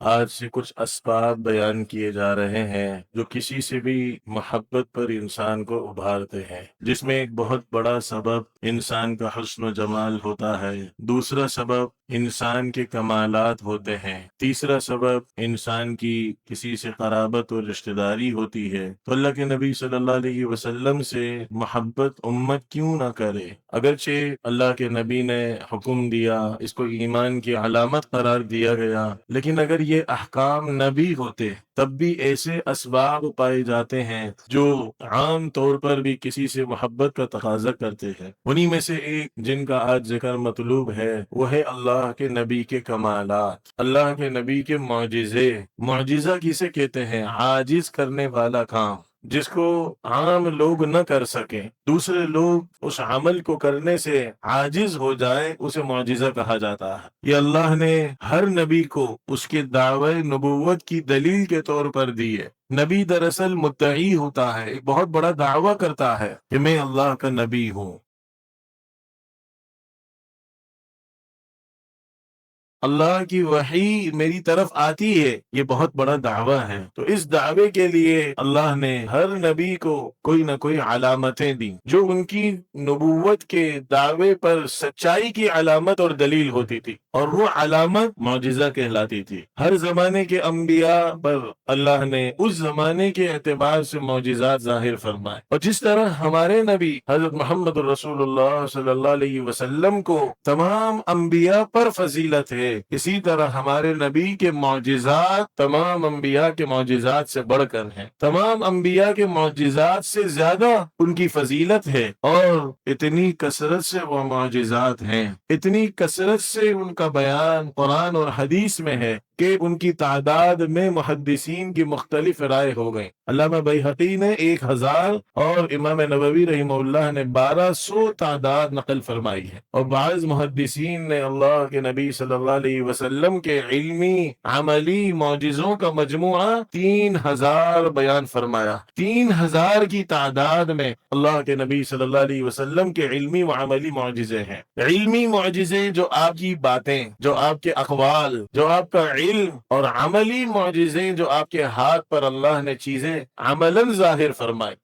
آج سے کچھ اسباب بیان کیے جا رہے ہیں جو کسی سے بھی محبت پر انسان کو ابھارتے ہیں، جس میں ایک بہت بڑا سبب انسان کا حسن و جمال ہوتا ہے، دوسرا سبب انسان کے کمالات ہوتے ہیں، تیسرا سبب انسان کی کسی سے قرابت اور رشتہ داری ہوتی ہے۔ تو اللہ کے نبی صلی اللہ علیہ وسلم سے محبت امت کیوں نہ کرے؟ اگرچہ اللہ کے نبی نے حکم دیا، اس کو ایمان کی علامت قرار دیا گیا، لیکن اگر یہ احکام نہ بھی ہوتے تب بھی ایسے اسباب پائے جاتے ہیں جو عام طور پر بھی کسی سے محبت کا تقاضا کرتے ہیں۔ انہی میں سے ایک جن کا آج ذکر مطلوب ہے وہ ہے اللہ کے نبی کے کمالات، اللہ کے نبی کے معجزے۔ معجزہ کسے کہتے ہیں؟ عاجز کرنے والا کام، جس کو عام لوگ نہ کر سکیں، دوسرے لوگ اس عمل کو کرنے سے عاجز ہو جائے، اسے معجزہ کہا جاتا ہے۔ یہ اللہ نے ہر نبی کو اس کے دعوی نبوت کی دلیل کے طور پر دی ہے۔ نبی دراصل مدعی ہوتا ہے، ایک بہت بڑا دعویٰ کرتا ہے کہ میں اللہ کا نبی ہوں، اللہ کی وحی میری طرف آتی ہے، یہ بہت بڑا دعویٰ ہے۔ تو اس دعوے کے لیے اللہ نے ہر نبی کو کوئی نہ کوئی علامتیں دیں جو ان کی نبوت کے دعوے پر سچائی کی علامت اور دلیل ہوتی تھی، اور وہ علامت معجزہ کہلاتی تھی۔ ہر زمانے کے انبیاء پر اللہ نے اس زمانے کے اعتبار سے معجزات ظاہر فرمائے، اور جس طرح ہمارے نبی حضرت محمد رسول اللہ صلی اللہ علیہ وسلم کو تمام انبیاء پر فضیلت ہے، اسی طرح ہمارے نبی کے معجزات تمام انبیاء کے معجزات سے بڑھ کر ہیں، تمام انبیاء کے معجزات سے زیادہ ان کی فضیلت ہے، اور اتنی کثرت سے وہ معجزات ہیں، اتنی کثرت سے ان کا بیان قرآن اور حدیث میں ہے کہ ان کی تعداد میں محدثین کی مختلف رائے ہو گئیں۔ علامہ بیہقی نے 1000 اور امام نووی رحمہ اللہ نے 1200 تعداد نقل فرمائی ہے، اور بعض محدثین نے اللہ کے نبی صلی اللہ علیہ وسلم کے علمی عملی معجزوں کا مجموعہ 3000 بیان فرمایا۔ 3000 کی تعداد میں اللہ کے نبی صلی اللہ علیہ وسلم کے علمی و عملی معجزے ہیں۔ علمی معجزے جو آپ کی باتیں، جو آپ کے اقوال، جو آپ کا علم، اور عملی معجزے جو آپ کے ہاتھ پر اللہ نے چیزیں عملاً ظاہر فرمائی۔